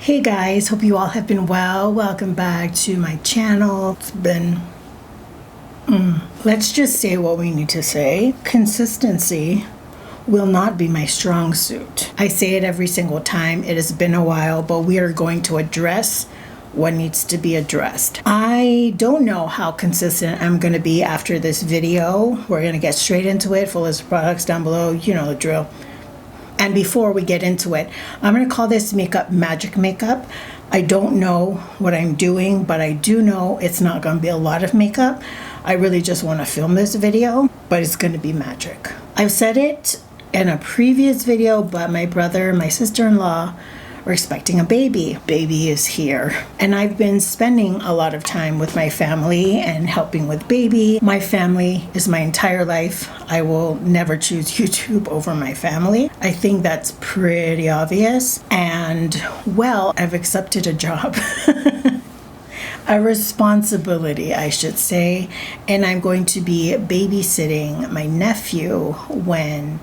Hey guys, hope you all have been well. Welcome back to my channel. It's been, let's just say what we need to say. Consistency will not be my strong suit. I say it every single time. It has been a while, but we are going to address what needs to be addressed. I don't know how consistent I'm going to be after this video. We're going to get straight into it. Full list of products down below. You know the drill. And before we get into it, I'm going to call this makeup magic makeup. I don't know what I'm doing, but I do know it's not going to be a lot of makeup. I really just want to film this video, but it's going to be magic. I've said it in a previous video, but my brother, my sister-in-law, we're expecting a baby. Baby is here. And I've been spending a lot of time with my family and helping with baby. My family is my entire life. I will never choose YouTube over my family. I think that's pretty obvious. And well, I've accepted a job. A responsibility, I should say. And I'm going to be babysitting my nephew when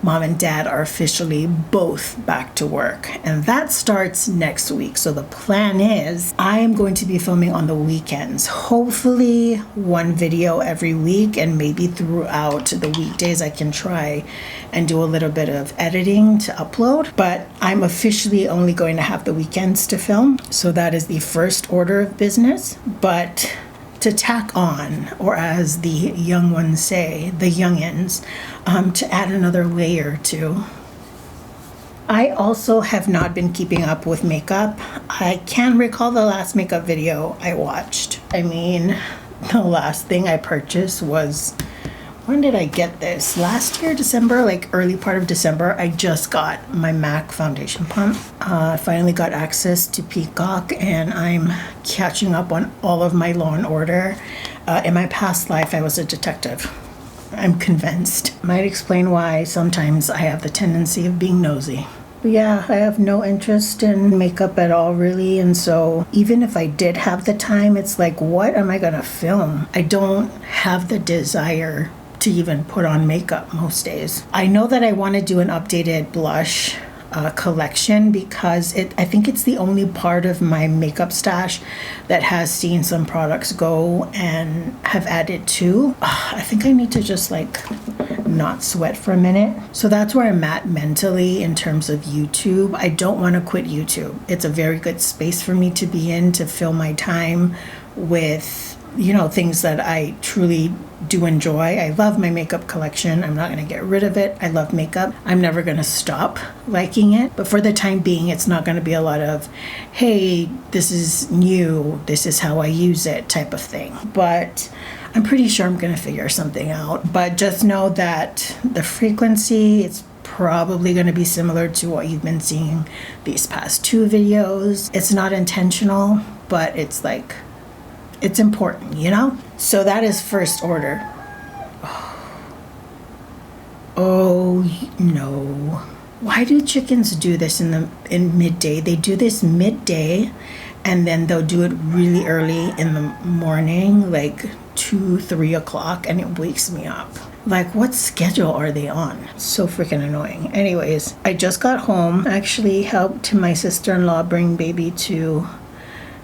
Mom and Dad are officially both back to work, and that starts next week. So the plan is I am going to be filming on the weekends, hopefully one video every week, and maybe throughout the weekdays I can try and do a little bit of editing to upload, but I'm officially only going to have the weekends to film. So that is the first order of business. But to tack on, or as the young ones say, the youngins, to add another layer to. I also have not been keeping up with makeup. I can't recall the last makeup video I watched. I mean, the last thing I purchased was, when did I get this? Last year, December, like early part of December, I just got my MAC foundation pump. I finally got access to Peacock, and I'm catching up on all of my Law and Order. In my past life, I was a detective. I'm convinced. Might explain why sometimes I have the tendency of being nosy. But yeah, I have no interest in makeup at all, really. And so even if I did have the time, it's like, what am I gonna film? I don't have the desire to even put on makeup most days. I know that I want to do an updated blush collection because I think it's the only part of my makeup stash that has seen some products go and have added to. I think I need to just like not sweat for a minute. So that's where I'm at mentally in terms of YouTube. I don't want to quit YouTube. It's a very good space for me to be in, to fill my time with, you know, things that I truly do enjoy. I love my makeup collection. I'm not going to get rid of it. I love makeup. I'm never going to stop liking it. But for the time being, it's not going to be a lot of, hey, this is new, this is how I use it type of thing. But I'm pretty sure I'm going to figure something out. But just know that the frequency, it's probably going to be similar to what you've been seeing these past two videos. It's not intentional, but it's like, it's important, you know? So that is first order. Oh no. Why do chickens do this in midday? They do this midday, and then they'll do it really early in the morning, like 2-3 o'clock, and it wakes me up. Like, what schedule are they on? So freaking annoying. Anyways, I just got home. Actually helped my sister-in-law bring baby to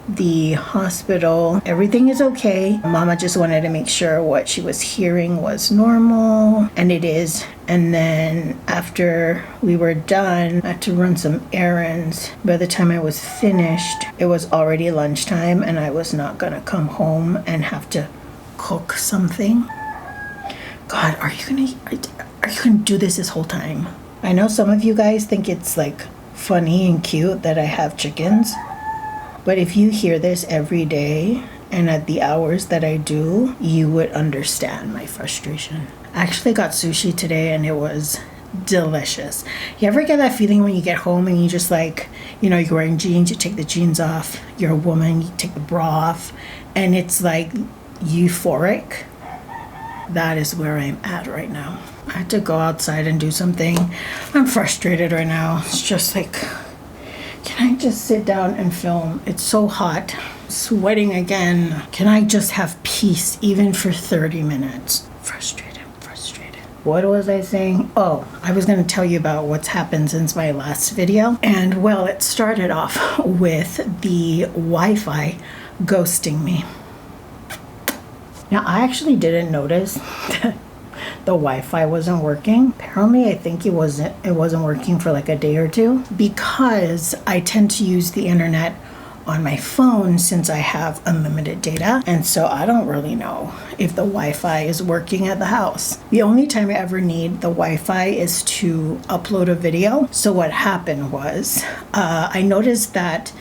the hospital. Everything is okay. Mama just wanted to make sure what she was hearing was normal, and it is. And then after we were done, I had to run some errands. By the time I was finished, it was already lunchtime, and I was not gonna come home and have to cook something. God, are you gonna do this whole time? I know some of you guys think it's like funny and cute that I have chickens. But if you hear this every day and at the hours that I do, you would understand my frustration. I actually got sushi today and it was delicious. You ever get that feeling when you get home and you just like, you know, you're wearing jeans, you take the jeans off, you're a woman, you take the bra off, and it's like euphoric? That is where I'm at right now. I had to go outside and do something. I'm frustrated right now. It's just like, can I just sit down and film? It's so hot. Sweating again. Can I just have peace even for 30 minutes? Frustrated. What was I saying? Oh, I was going to tell you about what's happened since my last video. And well, it started off with the Wi-Fi ghosting me. Now, I actually didn't notice that the Wi-Fi wasn't working. Apparently, I think it wasn't working for like a day or two, because I tend to use the internet on my phone since I have unlimited data. And so I don't really know if the Wi-Fi is working at the house. The only time I ever need the Wi-Fi is to upload a video. So what happened was, I noticed that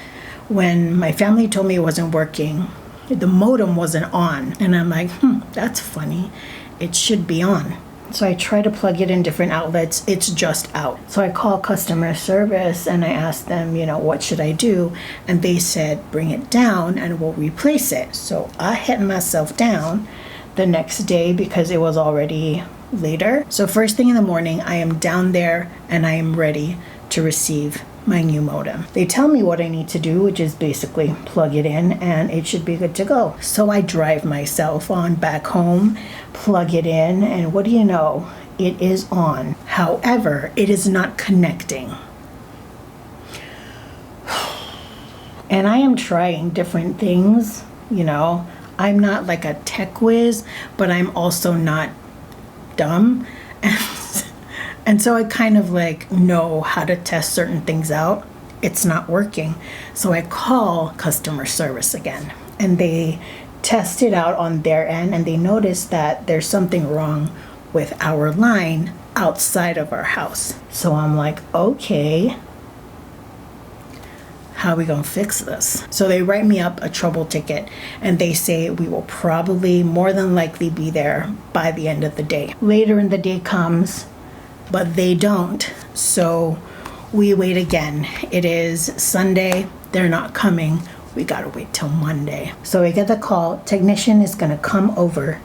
when my family told me it wasn't working, the modem wasn't on. And I'm like, that's funny. It should be on. So I try to plug it in different outlets. It's just out. So I call customer service and I asked them, what should I do? And they said, bring it down and we'll replace it. So I had myself down the next day because it was already later. So first thing in the morning, I am down there and I am ready to receive my new modem. They tell me what I need to do, which is basically plug it in and it should be good to go. So I drive myself on back home, plug it in, and what do you know? It is on. However, it is not connecting. And I am trying different things, I'm not like a tech whiz, but I'm also not dumb. And so I kind of like know how to test certain things out. It's not working. So I call customer service again and they test it out on their end and they notice that there's something wrong with our line outside of our house. So I'm like, okay, how are we gonna fix this? So they write me up a trouble ticket and they say we will probably more than likely be there by the end of the day. Later in the day comes, but they don't. So we wait again. It is Sunday. They're not coming. We gotta wait till Monday. So I get the call. Technician is gonna come over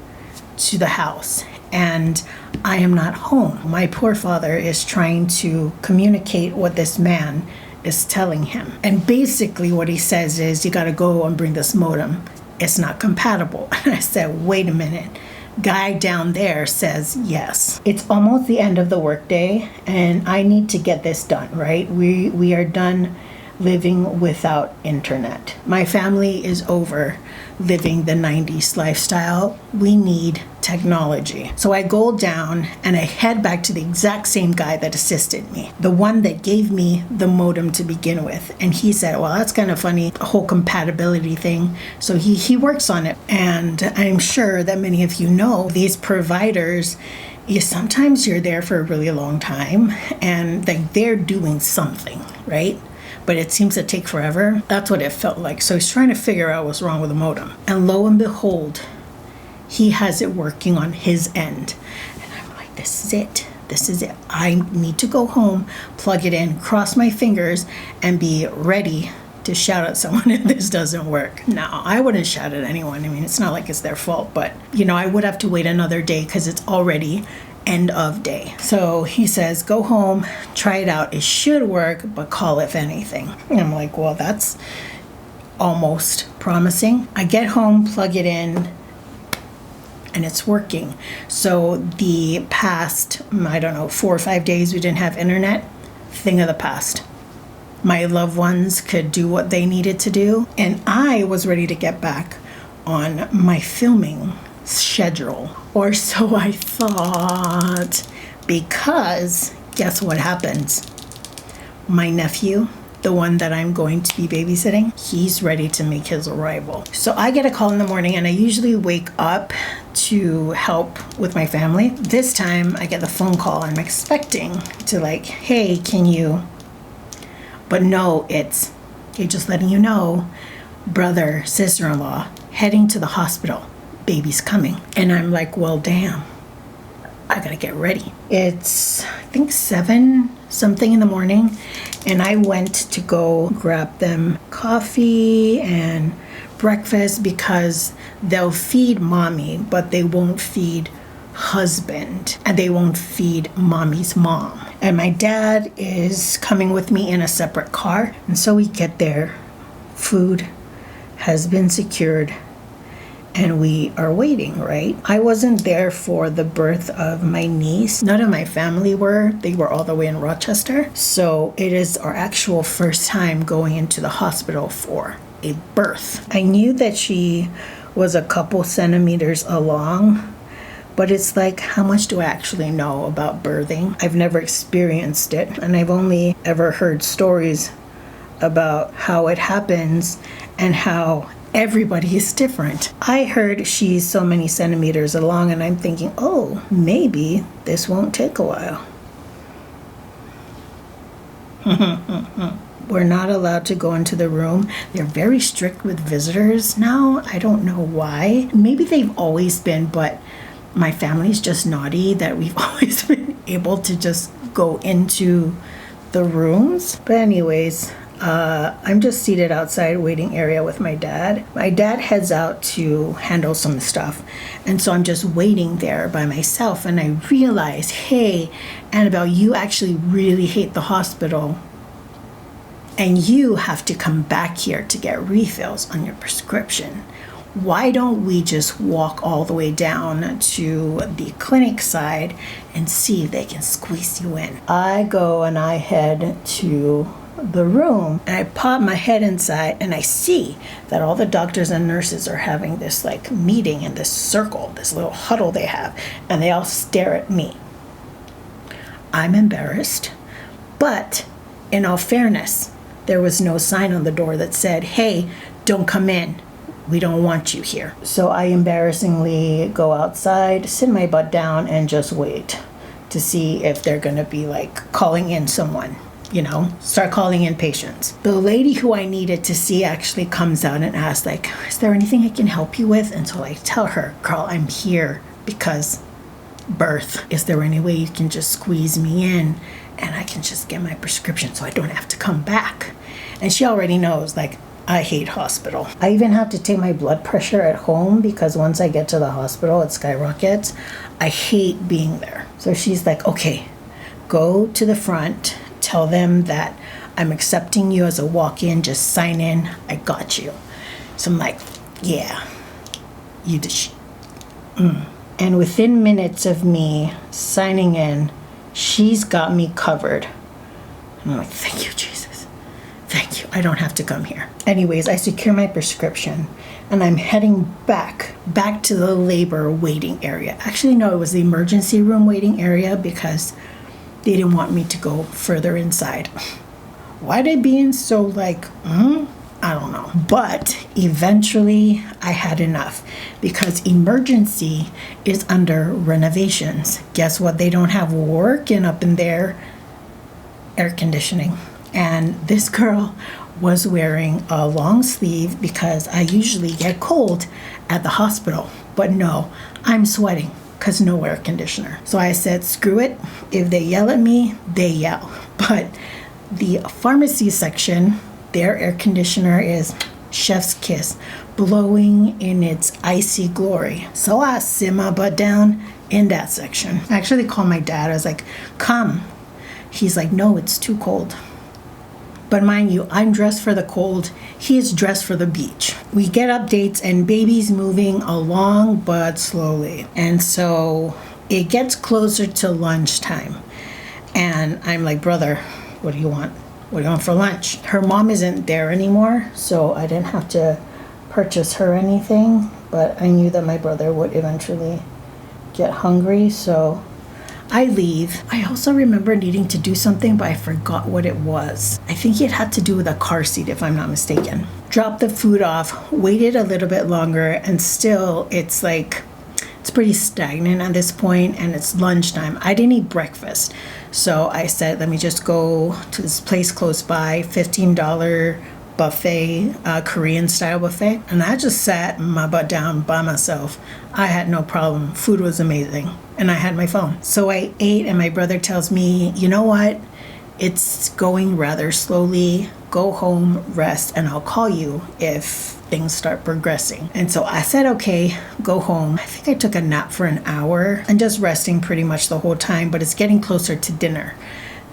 to the house and I am not home. My poor father is trying to communicate what this man is telling him. And basically what he says is, you gotta go and bring this modem. It's not compatible. And I said, wait a minute. Guy down there says yes. It's almost the end of the workday and I need to get this done, right? We are done living without internet. My family is over living the 90s lifestyle. We need technology. So I go down and I head back to the exact same guy that assisted me, the one that gave me the modem to begin with. And he said, well, that's kind of funny, the whole compatibility thing. So he works on it. And I'm sure that many of you know these providers, sometimes you're there for a really long time and like they're doing something, right? But it seems to take forever. That's what it felt like. So he's trying to figure out what's wrong with the modem. And lo and behold, he has it working on his end. And I'm like, this is it. This is it. I need to go home, plug it in, cross my fingers, and be ready to shout at someone if this doesn't work. No, I wouldn't shout at anyone. I mean, it's not like it's their fault, but I would have to wait another day because it's already end of day. So he says, go home, try it out. It should work, but call if anything. And I'm like, well, that's almost promising. I get home, plug it in, and it's working. So the past, 4 or 5 days we didn't have internet, thing of the past. My loved ones could do what they needed to do, and I was ready to get back on my filming schedule, or so I thought, because guess what happens? My nephew, the one that I'm going to be babysitting, he's ready to make his arrival. So I get a call in the morning and I usually wake up to help with my family. This time I get the phone call. I'm expecting to like, hey, can you? But no, it's, okay, just letting you know, brother, sister-in-law, heading to the hospital. Baby's coming. And I'm like, well, damn, I gotta get ready. It's, I think 7 something in the morning. And I went to go grab them coffee and breakfast because they'll feed mommy, but they won't feed husband and they won't feed mommy's mom. And my dad is coming with me in a separate car. And so we get there. Food has been secured and we are waiting, right? I wasn't there for the birth of my niece. None of my family were. They were all the way in Rochester. So it is our actual first time going into the hospital for a birth. I knew that she was a couple centimeters along, but it's like, how much do I actually know about birthing? I've never experienced it, and I've only ever heard stories about how it happens and how everybody is different. I heard she's so many centimeters along, and I'm thinking, oh, maybe this won't take a while. We're not allowed to go into the room. They're very strict with visitors now. I don't know why. Maybe they've always been, but my family's just naughty that we've always been able to just go into the rooms. But anyways, I'm just seated outside waiting area with my dad. My dad heads out to handle some stuff, and so I'm just waiting there by myself, and I realize, hey, Annabelle, you actually really hate the hospital, and you have to come back here to get refills on your prescription. Why don't we just walk all the way down to the clinic side and see if they can squeeze you in? I go and I head to the room, and I pop my head inside, and I see that all the doctors and nurses are having this like meeting in this circle, this little huddle they have, and they all stare at me. I'm embarrassed, but in all fairness, there was no sign on the door that said, hey, don't come in. We don't want you here. So I embarrassingly go outside, sit my butt down, and just wait to see if they're gonna be like calling in someone, start calling in patients. The lady who I needed to see actually comes out and asks, like, is there anything I can help you with? And so I tell her, girl, I'm here because birth. Is there any way you can just squeeze me in and I can just get my prescription so I don't have to come back? And she already knows, like, I hate hospital. I even have to take my blood pressure at home because once I get to the hospital, it skyrockets. I hate being there. So she's like, okay, go to the front, tell them that I'm accepting you as a walk-in, just sign in, I got you. So I'm like, yeah, you did. And within minutes of me signing in, she's got me covered. And I'm like, thank you, Jesus. Thank you. I don't have to come here. Anyways, I secure my prescription and I'm heading back to the labor waiting area. Actually, no, it was the emergency room waiting area because they didn't want me to go further inside. Why they being so like, I don't know. But eventually I had enough because emergency is under renovations. Guess what? They don't have working up in there? Air conditioning. And this girl was wearing a long sleeve because I usually get cold at the hospital. But no, I'm sweating because no air conditioner. So I said, screw it. If they yell at me, they yell. But the pharmacy section, their air conditioner is chef's kiss, blowing in its icy glory. So I sit my butt down in that section. I actually called my dad. I was like, come. He's like, no, it's too cold. But mind you, I'm dressed for the cold. He is dressed for the beach. We get updates and baby's moving along, but slowly. And so it gets closer to lunchtime. And I'm like, brother, what do you want? What do you want for lunch? Her mom isn't there anymore, so I didn't have to purchase her anything. But I knew that my brother would eventually get hungry, so I leave. I also remember needing to do something, but I forgot what it was. I think it had to do with a car seat, if I'm not mistaken. Dropped the food off, waited a little bit longer, and still it's pretty stagnant at this point, and it's lunchtime. I didn't eat breakfast. So I said, let me just go to this place close by, $15 buffet, Korean style buffet. And I just sat my butt down by myself. I had no problem. Food was amazing. And I had my phone. So I ate, and my brother tells me, you know what? It's going rather slowly. Go home, rest, and I'll call you if things start progressing. And so I said, okay, go home. I think I took a nap for an hour and just resting pretty much the whole time, but it's getting closer to dinner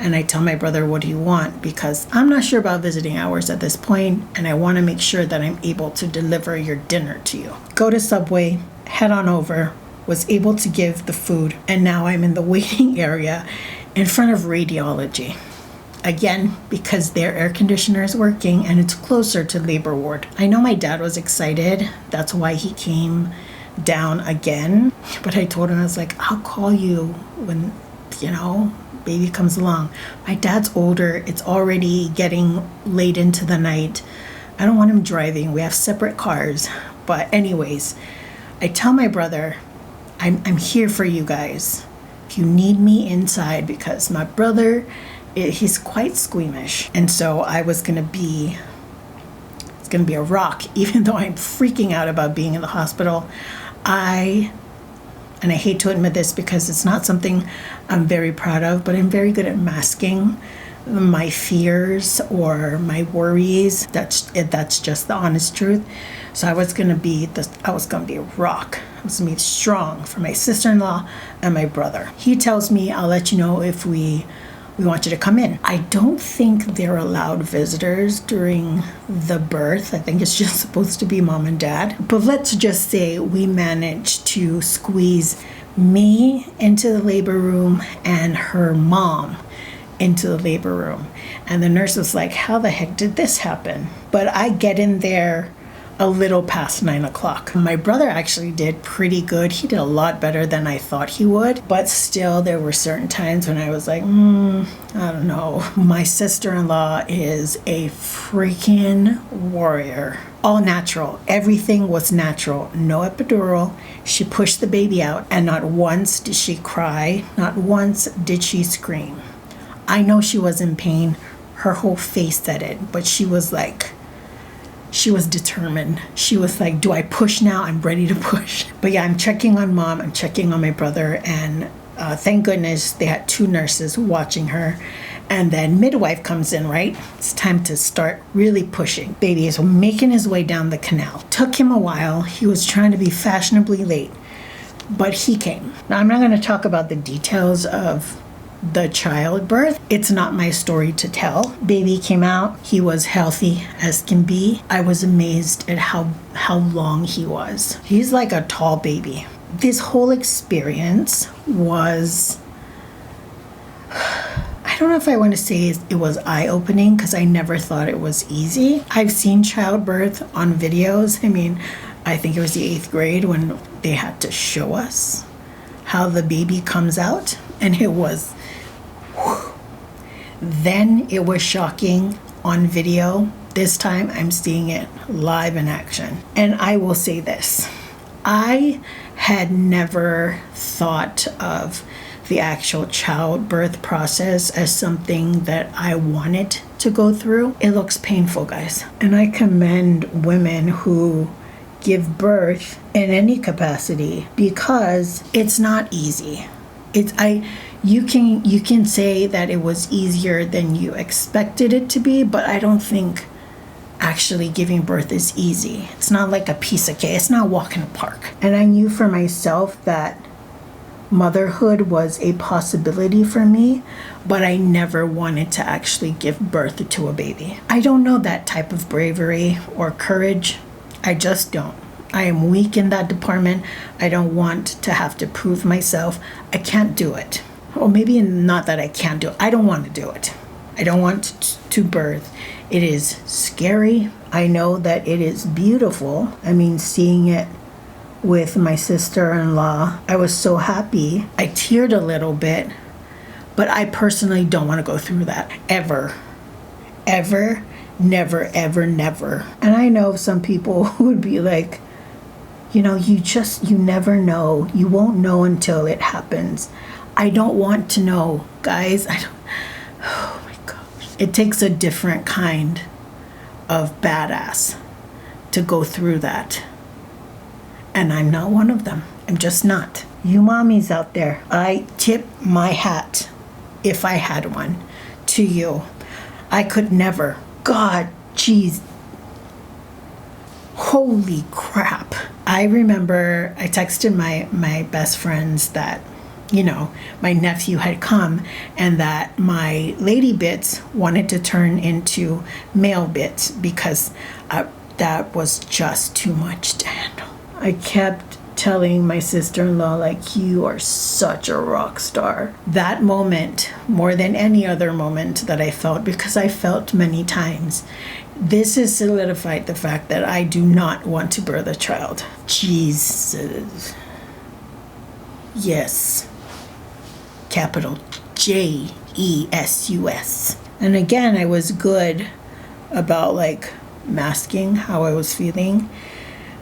And I tell my brother, what do you want? Because I'm not sure about visiting hours at this point, and I want to make sure that I'm able to deliver your dinner to you. Go to Subway, head on over, was able to give the food, and now I'm in the waiting area in front of radiology. Again, because their air conditioner is working and it's closer to labor ward. I know my dad was excited. That's why he came down again. But I told him, I was like, I'll call you when, baby comes along. My dad's older. It's already getting late into the night. I don't want him driving. We have separate cars. But anyways, I tell my brother, I'm here for you guys. If you need me inside, because my brother, he's quite squeamish. And so I was going to be, it's going to be a rock, even though I'm freaking out about being in the hospital. And I hate to admit this because it's not something I'm very proud of, but I'm very good at masking my fears or my worries. That's just the honest truth. So I was gonna be a rock. I was gonna be strong for my sister-in-law and my brother. He tells me, I'll let you know if we want you to come in. I don't think they're allowed visitors during the birth. I think it's just supposed to be mom and dad. But let's just say we managed to squeeze me into the labor room and her mom into the labor room. And the nurse was like, how the heck did this happen? But I get in there a little past 9 o'clock. My brother actually did pretty good. He did a lot better than I thought he would. But still, there were certain times when I was like, I don't know. My sister-in-law is a freaking warrior. All natural. Everything was natural. No epidural. She pushed the baby out, and not once did she cry. Not once did she scream. I know she was in pain. Her whole face said it, but she was determined. She was like, do I push now? I'm ready to push. But yeah, I'm checking on mom. I'm checking on my brother. And thank goodness they had 2 nurses watching her. And then midwife comes in, right? It's time to start really pushing. Baby is making his way down the canal. Took him a while. He was trying to be fashionably late, but he came. Now, I'm not going to talk about the details of the childbirth. It's not my story to tell. Baby came out. He was healthy as can be. I was amazed at how long he was. He's like a tall baby. This whole experience was, I don't know if I want to say it was eye-opening, because I never thought it was easy. I've seen childbirth on videos. I mean, I think it was the 8th grade when they had to show us how the baby comes out, and it was, then it was shocking on video. This time I'm seeing it live in action. And I will say this, I had never thought of the actual childbirth process as something that I wanted to go through. It looks painful, guys. And I commend women who give birth in any capacity, because it's not easy. You can say that it was easier than you expected it to be, but I don't think actually giving birth is easy. It's not like a piece of cake. It's not walking a park. And I knew for myself that motherhood was a possibility for me, but I never wanted to actually give birth to a baby. I don't know that type of bravery or courage. I just don't. I am weak in that department. I don't want to have to prove myself. I can't do it. Or maybe not that I can't do it. I don't want to do it. I don't want to birth. It is scary. I know that it is beautiful. I mean, seeing it with my sister-in-law, I was so happy. I teared a little bit, but I personally don't want to go through that ever. Ever, never, ever, never. And I know some people would be like, you never know. You won't know until it happens. I don't want to know, guys. Oh my gosh. It takes a different kind of badass to go through that. And I'm not one of them. I'm just not. You mommies out there, I tip my hat, if I had one, to you. I could never. God, geez. Holy crap. I remember I texted my best friends that my nephew had come and that my lady bits wanted to turn into male bits because that was just too much to handle. I kept telling my sister-in-law, like, you are such a rock star. That moment, more than any other moment that I felt, because I felt many times, this has solidified the fact that I do not want to birth a child. Jesus. Yes. Capital JESUS. And again, I was good about like masking how I was feeling.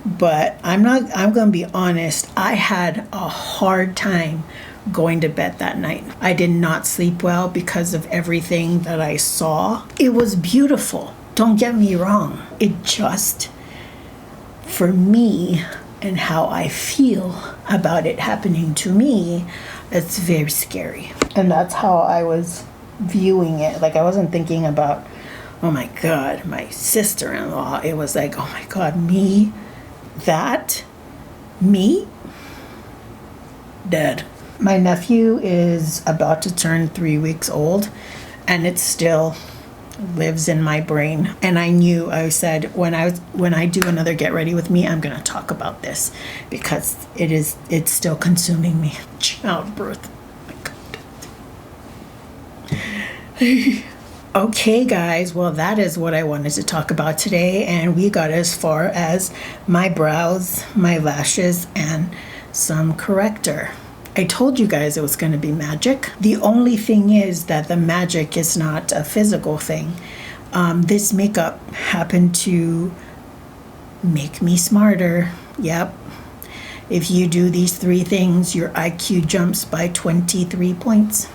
But I'm going to be honest, I had a hard time going to bed that night. I did not sleep well because of everything that I saw. It was beautiful. Don't get me wrong. It just, for me and how I feel about it happening to me, it's very scary. And that's how I was viewing it. Like, I wasn't thinking about, oh my God, my sister-in-law. It was like, oh my God, me? That? Me? Dead. My nephew is about to turn 3 weeks old, and it still lives in my brain. And I said, when I do another Get Ready With Me, I'm gonna talk about this because it's still consuming me. Childbirth. Oh my God. Okay, guys, well, that is what I wanted to talk about today, and we got as far as my brows, my lashes, and some corrector. I told you guys it was going to be magic. The only thing is that the magic is not a physical thing. This makeup happened to make me smarter. Yep. If you do these 3 things, your IQ jumps by 23 points.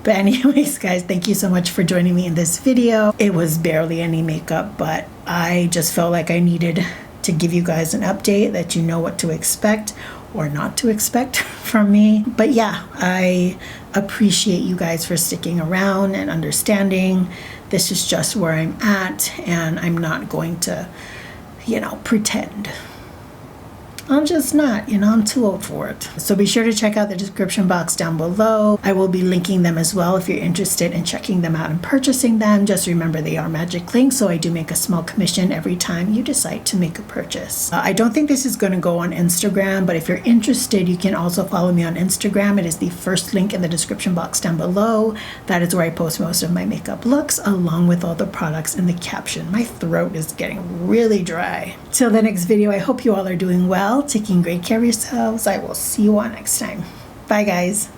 But anyways, guys, thank you so much for joining me in this video. It was barely any makeup, but I just felt like I needed to give you guys an update that you know what to expect or not to expect from me. But yeah, I appreciate you guys for sticking around and understanding. This is just where I'm at, and I'm not going to, pretend. I'm just not, I'm too old for it. So be sure to check out the description box down below. I will be linking them as well if you're interested in checking them out and purchasing them. Just remember they are magic links, so I do make a small commission every time you decide to make a purchase. I don't think this is going to go on Instagram, but if you're interested, you can also follow me on Instagram. It is the first link in the description box down below. That is where I post most of my makeup looks, along with all the products in the caption. My throat is getting really dry. Till the next video, I hope you all are doing well, taking great care of yourselves. I will see you all next time. Bye, guys.